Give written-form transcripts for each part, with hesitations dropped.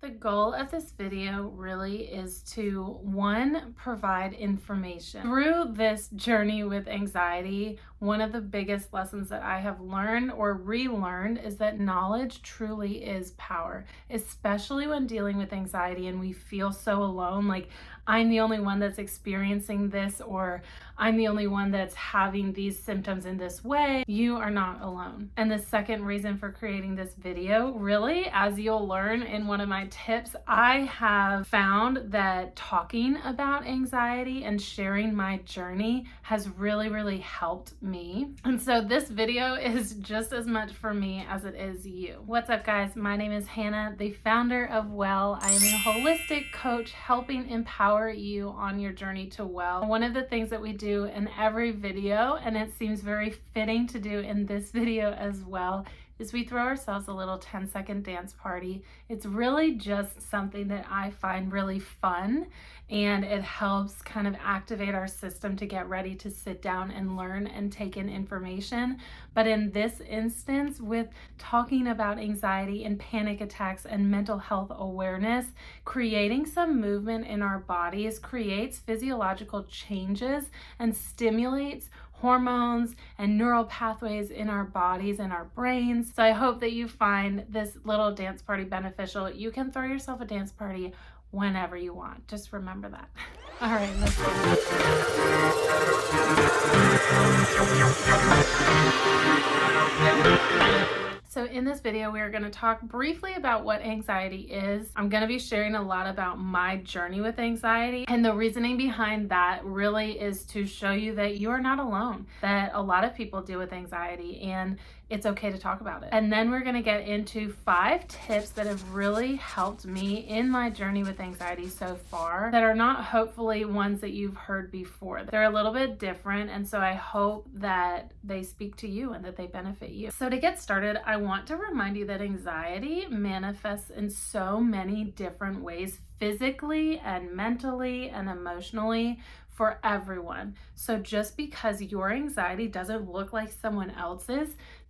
The goal of this video really is to, one, provide information. Through this journey with anxiety, one of the biggest lessons that I have learned or relearned is that knowledge truly is power, especially when dealing with anxiety and we feel so alone, like I'm the only one that's experiencing this, or I'm the only one that's having these symptoms in this way. You are not alone. And the second reason for creating this video, really, as you'll learn in one of my tips, I have found that talking about anxiety and sharing my journey has really helped me. And so this video is just as much for me as it is you. What's up, guys? My name is Hannah, the founder of Well. I am a holistic coach helping empower you on your journey to well. One of the things that we do in every video, and it seems very fitting to do in this video as well, is we throw ourselves a little 10-second dance party. It's really just something that I find really fun, and it helps kind of activate our system to get ready to sit down and learn and take in information. But in this instance, with talking about anxiety and panic attacks and mental health awareness, creating some movement in our bodies creates physiological changes and stimulates hormones and neural pathways in our bodies and our brains. So I hope that you find this little dance party beneficial. You can throw yourself a dance party whenever you want. Just remember that. All right, let's go. So in this video, we are going to talk briefly about what anxiety is. I'm going to be sharing a lot about my journey with anxiety, and the reasoning behind that really is to show you that you are not alone, that a lot of people deal with anxiety and it's okay to talk about it. And then we're going to get into 5 tips that have really helped me in my journey with anxiety so far, that are not hopefully ones that you've heard before. They're a little bit different, and so I hope that they speak to you and that they benefit you. So to get started, I want to remind you that anxiety manifests in so many different ways, physically and mentally and emotionally, for everyone. So just because your anxiety doesn't look like someone else's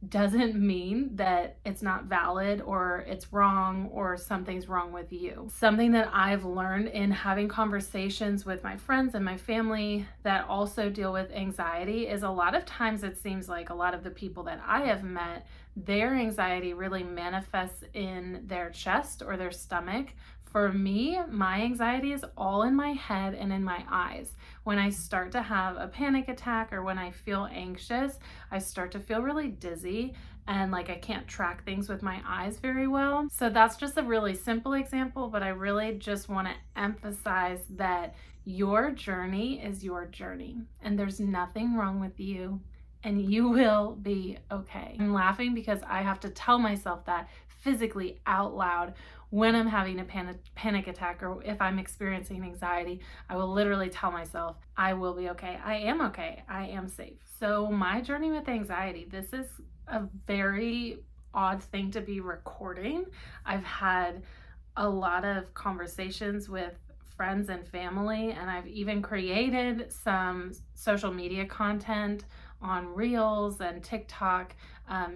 doesn't mean that it's not valid or it's wrong or something's wrong with you. Something that I've learned in having conversations with my friends and my family that also deal with anxiety is a lot of times it seems like a lot of the people that I have met, their anxiety really manifests in their chest or their stomach. For me, my anxiety is all in my head and in my eyes. When I start to have a panic attack or when I feel anxious, I start to feel really dizzy and like I can't track things with my eyes very well. So that's just a really simple example, but I really just want to emphasize that your journey is your journey and there's nothing wrong with you and you will be okay. I'm laughing because I have to tell myself that physically out loud when I'm having a panic attack or if I'm experiencing anxiety. I will literally tell myself, I will be okay. I am okay. I am safe. So my journey with anxiety, this is a very odd thing to be recording. I've had a lot of conversations with friends and family, and I've even created some social media content on Reels and TikTok.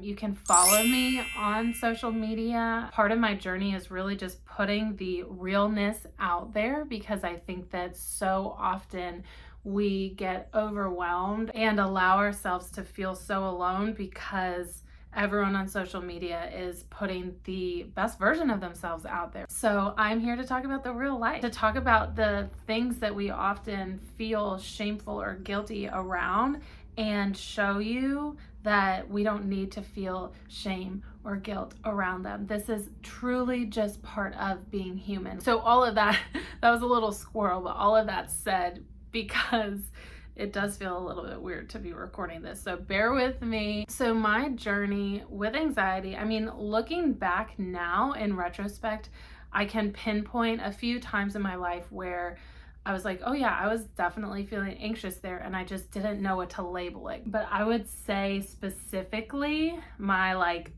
You can follow me on social media. Part of my journey is really just putting the realness out there because I think that so often we get overwhelmed and allow ourselves to feel so alone because everyone on social media is putting the best version of themselves out there. So I'm here to talk about the real life, to talk about the things that we often feel shameful or guilty around and show you that we don't need to feel shame or guilt around them. This is truly just part of being human. So all of that, that was a little squirrel, but all of that said, because it does feel a little bit weird to be recording this, so bear with me. So my journey with anxiety, I mean, looking back now in retrospect, I can pinpoint a few times in my life where I was like, oh yeah, I was definitely feeling anxious there and I just didn't know what to label it. But I would say specifically my like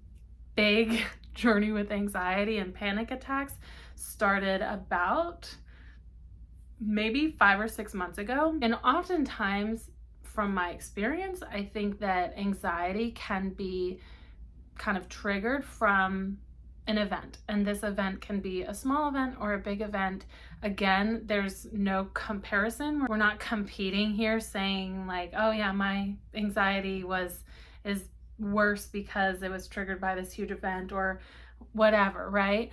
big journey with anxiety and panic attacks started about maybe 5 or 6 months ago. And oftentimes from my experience, I think that anxiety can be kind of triggered from an event, and this event can be a small event or a big event. Again, there's no comparison. We're not competing here saying like, oh yeah, my anxiety is worse because it was triggered by this huge event or whatever, right?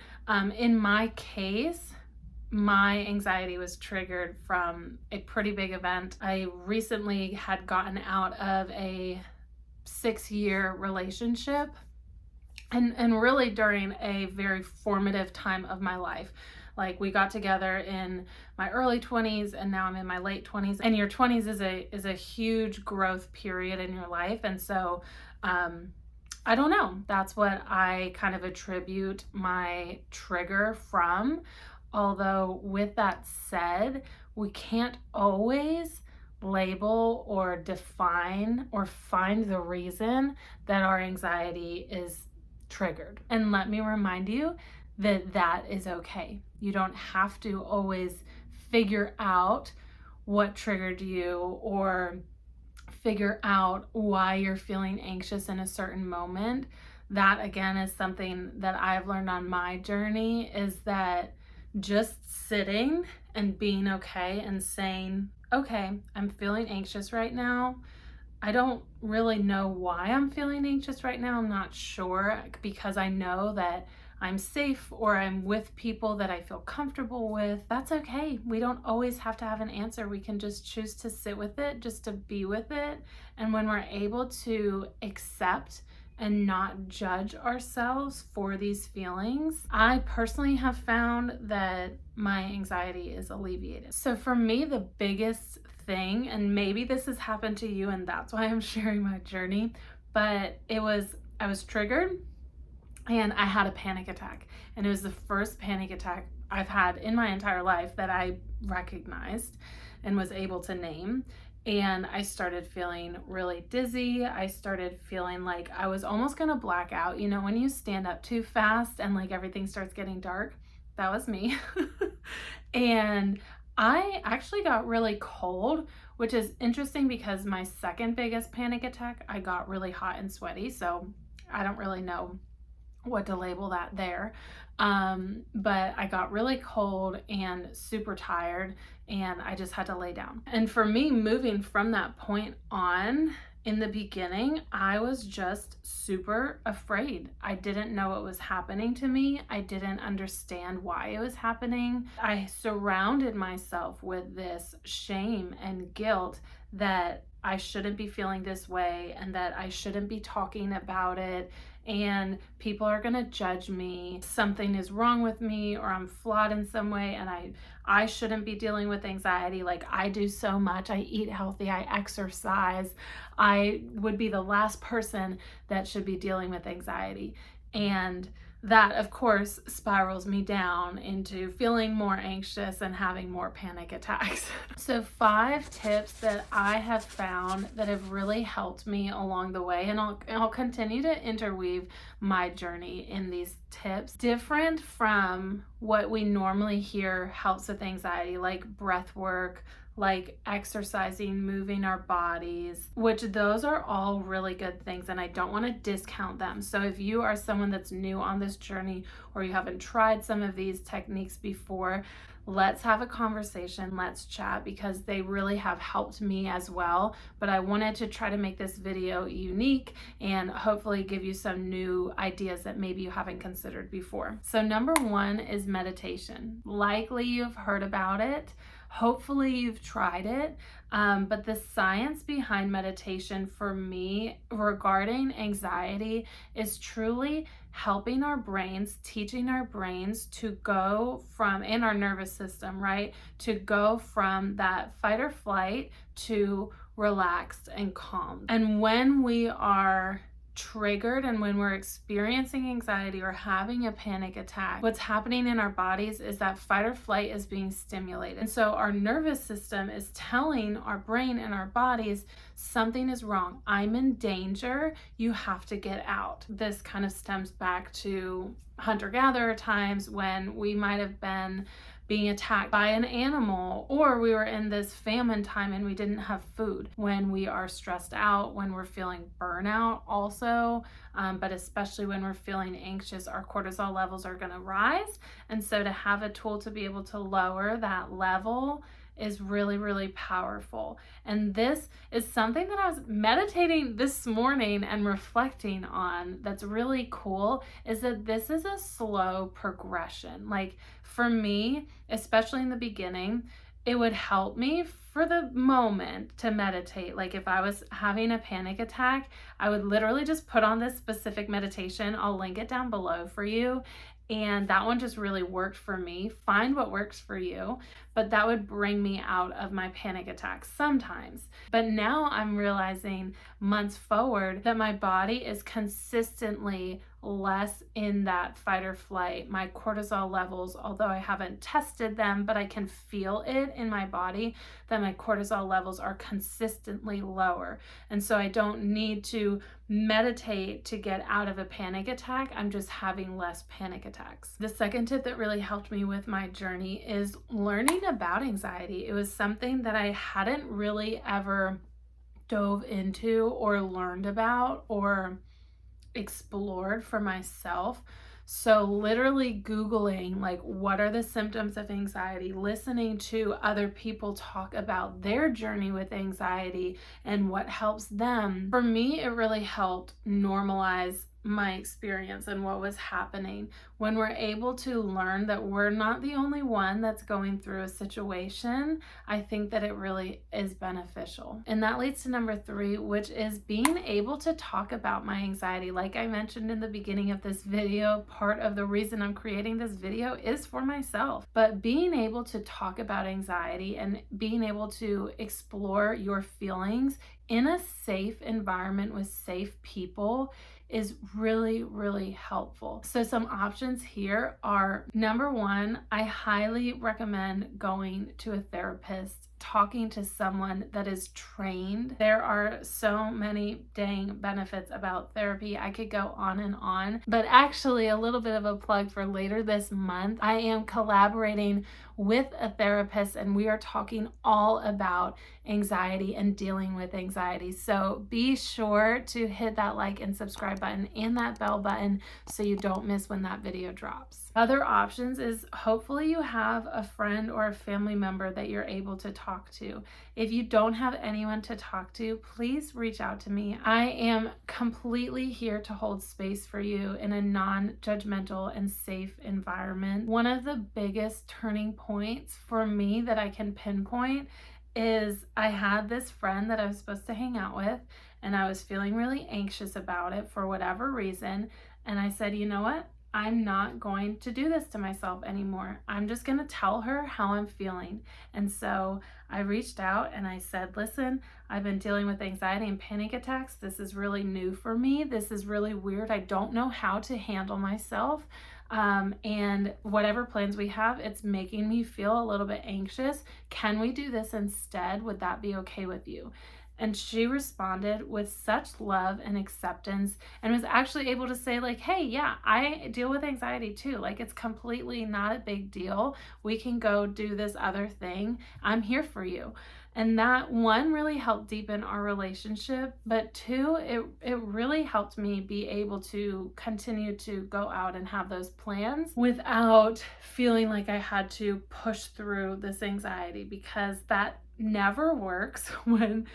In my case, my anxiety was triggered from a pretty big event. I recently had gotten out of a 6-year relationship, and really during a very formative time of my life. Like, we got together in my early 20s and now I'm in my late 20s. And your 20s is a huge growth period in your life. And so I don't know, that's what I kind of attribute my trigger from. Although with that said, we can't always label or define or find the reason that our anxiety is triggered. And let me remind you that that is okay. You don't have to always figure out what triggered you or figure out why you're feeling anxious in a certain moment. That again is something that I've learned on my journey, is that just sitting and being okay and saying, okay, I'm feeling anxious right now. I don't really know why I'm feeling anxious right now. I'm not sure, because I know that I'm safe or I'm with people that I feel comfortable with. That's okay. We don't always have to have an answer. We can just choose to sit with it, just to be with it. And when we're able to accept and not judge ourselves for these feelings, I personally have found that my anxiety is alleviated. So for me, the biggest thing, and maybe this has happened to you and that's why I'm sharing my journey, but I was triggered and I had a panic attack. And it was the first panic attack I've had in my entire life that I recognized and was able to name. And I started feeling really dizzy. I started feeling like I was almost gonna black out. You know, when you stand up too fast and like everything starts getting dark, that was me. And I actually got really cold, which is interesting because my second biggest panic attack, I got really hot and sweaty. So I don't really know what to label that there. But I got really cold and super tired and I just had to lay down. And for me, moving from that point on, in the beginning, I was just super afraid. I didn't know what was happening to me. I didn't understand why it was happening. I surrounded myself with this shame and guilt that I shouldn't be feeling this way and that I shouldn't be talking about it, and people are gonna judge me, something is wrong with me, or I'm flawed in some way, and I shouldn't be dealing with anxiety. Like, I do so much. I eat healthy, I exercise. I would be the last person that should be dealing with anxiety. And that, of course, spirals me down into feeling more anxious and having more panic attacks. So 5 tips that I have found that have really helped me along the way, and I'll continue to interweave my journey in these tips, different from what we normally hear helps with anxiety, like breath work, like exercising, moving our bodies, which those are all really good things and I don't want to discount them. So if you are someone that's new on this journey or you haven't tried some of these techniques before, let's have a conversation, let's chat, because they really have helped me as well. But I wanted to try to make this video unique and hopefully give you some new ideas that maybe you haven't considered before. So number 1 is meditation. Likely you've heard about it. Hopefully you've tried it, but the science behind meditation for me regarding anxiety is truly helping our brains, teaching our brains to go from, in our nervous system, right, to go from that fight or flight to relaxed and calm. And when we are triggered and when we're experiencing anxiety or having a panic attack, what's happening in our bodies is that fight or flight is being stimulated. And so our nervous system is telling our brain and our bodies something is wrong. I'm in danger. You have to get out. This kind of stems back to hunter-gatherer times, when we might have been being attacked by an animal, or we were in this famine time and we didn't have food, when we are stressed out, when we're feeling burnout also, but especially when we're feeling anxious, our cortisol levels are going to rise. And so to have a tool to be able to lower that level is really, really powerful. And this is something that I was meditating this morning and reflecting on that's really cool, is that this is a slow progression. Like for me, especially in the beginning, it would help me for the moment to meditate. Like if I was having a panic attack, I would literally just put on this specific meditation. I'll link it down below for you. And that one just really worked for me. Find what works for you, but that would bring me out of my panic attacks sometimes. But now I'm realizing months forward that my body is consistently less in that fight or flight. My cortisol levels, although I haven't tested them, but I can feel it in my body that my cortisol levels are consistently lower. And so I don't need to meditate to get out of a panic attack. I'm just having less panic attacks. The second tip that really helped me with my journey is learning about anxiety. It was something that I hadn't really ever dove into or learned about or explored for myself. So literally Googling, like, what are the symptoms of anxiety, listening to other people talk about their journey with anxiety and what helps them. For me, it really helped normalize my experience and what was happening. When we're able to learn that we're not the only one that's going through a situation, I think that it really is beneficial. And that leads to number 3, which is being able to talk about my anxiety. Like I mentioned in the beginning of this video, part of the reason I'm creating this video is for myself. But being able to talk about anxiety and being able to explore your feelings in a safe environment with safe people is really, really helpful. So some options here are, number 1, I highly recommend going to a therapist, talking to someone that is trained. There are so many dang benefits about therapy. I could go on and on, but actually a little bit of a plug for later this month. I am collaborating with a therapist and we are talking all about anxiety and dealing with anxiety. So be sure to hit that like and subscribe button and that bell button so you don't miss when that video drops. Other options is hopefully you have a friend or a family member that you're able to talk to. If you don't have anyone to talk to, please reach out to me. I am completely here to hold space for you in a non-judgmental and safe environment. One of the biggest turning points for me that I can pinpoint is I had this friend that I was supposed to hang out with and I was feeling really anxious about it for whatever reason. And I said, you know what? I'm not going to do this to myself anymore. I'm just going to tell her how I'm feeling. And so I reached out and I said, listen, I've been dealing with anxiety and panic attacks. This is really new for me. This is really weird. I don't know how to handle myself. And whatever plans we have, it's making me feel a little bit anxious. Can we do this instead? Would that be okay with you? And she responded with such love and acceptance and was actually able to say, like, hey, yeah, I deal with anxiety too. Like, it's completely not a big deal. We can go do this other thing. I'm here for you. And that, one, really helped deepen our relationship, but 2, it really helped me be able to continue to go out and have those plans without feeling like I had to push through this anxiety, because that never works when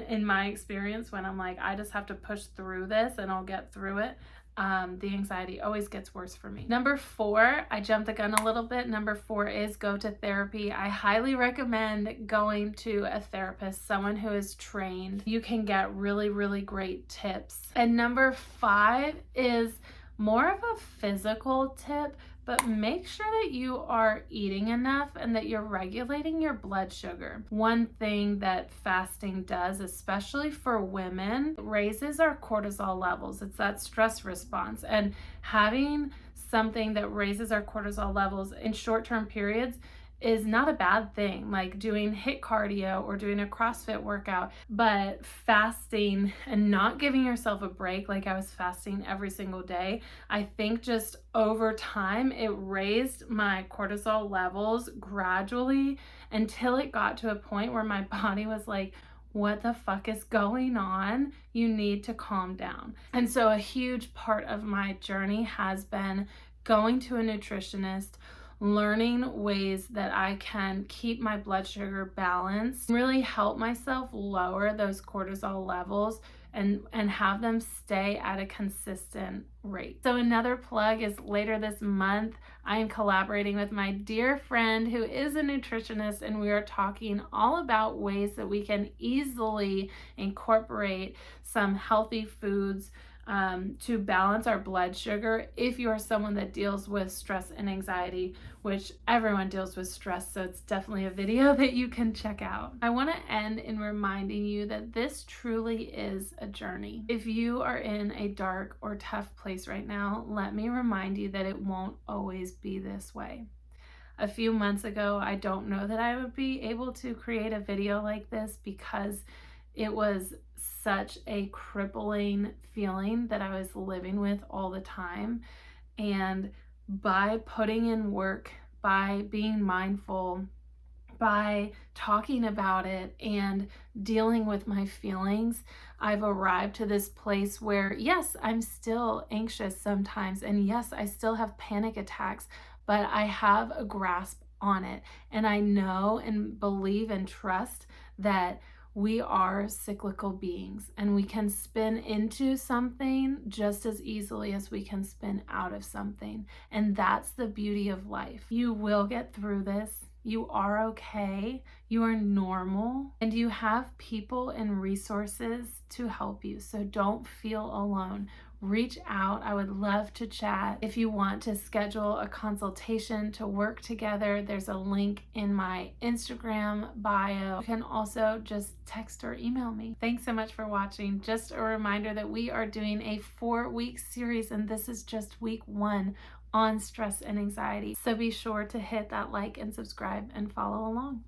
in my experience, when I'm like, I just have to push through this and I'll get through it. The anxiety always gets worse for me. Number 4, I jumped the gun a little bit. Number 4 is go to therapy. I highly recommend going to a therapist, someone who is trained. You can get really, really great tips. And number 5 is more of a physical tip, but make sure that you are eating enough and that you're regulating your blood sugar. One thing that fasting does, especially for women, raises our cortisol levels. It's that stress response. And having something that raises our cortisol levels in short-term periods is not a bad thing, like doing HIIT cardio or doing a CrossFit workout, but fasting and not giving yourself a break, like I was fasting every single day, I think just over time it raised my cortisol levels gradually until it got to a point where my body was like, what the fuck is going on? You need to calm down. And so a huge part of my journey has been going to a nutritionist, learning ways that I can keep my blood sugar balanced, really help myself lower those cortisol levels and have them stay at a consistent rate. So another plug is later this month, I am collaborating with my dear friend who is a nutritionist, and we are talking all about ways that we can easily incorporate some healthy foods to balance our blood sugar if you are someone that deals with stress and anxiety, which everyone deals with stress, so it's definitely a video that you can check out. I want to end in reminding you that this truly is a journey. If you are in a dark or tough place right now, let me remind you that it won't always be this way. A few months ago, I don't know that I would be able to create a video like this because it was such a crippling feeling that I was living with all the time. And by putting in work, by being mindful, by talking about it and dealing with my feelings, I've arrived to this place where, yes, I'm still anxious sometimes, and yes, I still have panic attacks, but I have a grasp on it. And I know and believe and trust that we are cyclical beings and we can spin into something just as easily as we can spin out of something. And that's the beauty of life. You will get through this. You are okay. You are normal, and you have people and resources to help you. So don't feel alone. Reach out. I would love to chat. If you want to schedule a consultation to work together, there's a link in my Instagram bio. You can also just text or email me. Thanks so much for watching. Just a reminder that we are doing a 4-week series, and this is just week 1 on stress and anxiety. So be sure to hit that like and subscribe and follow along.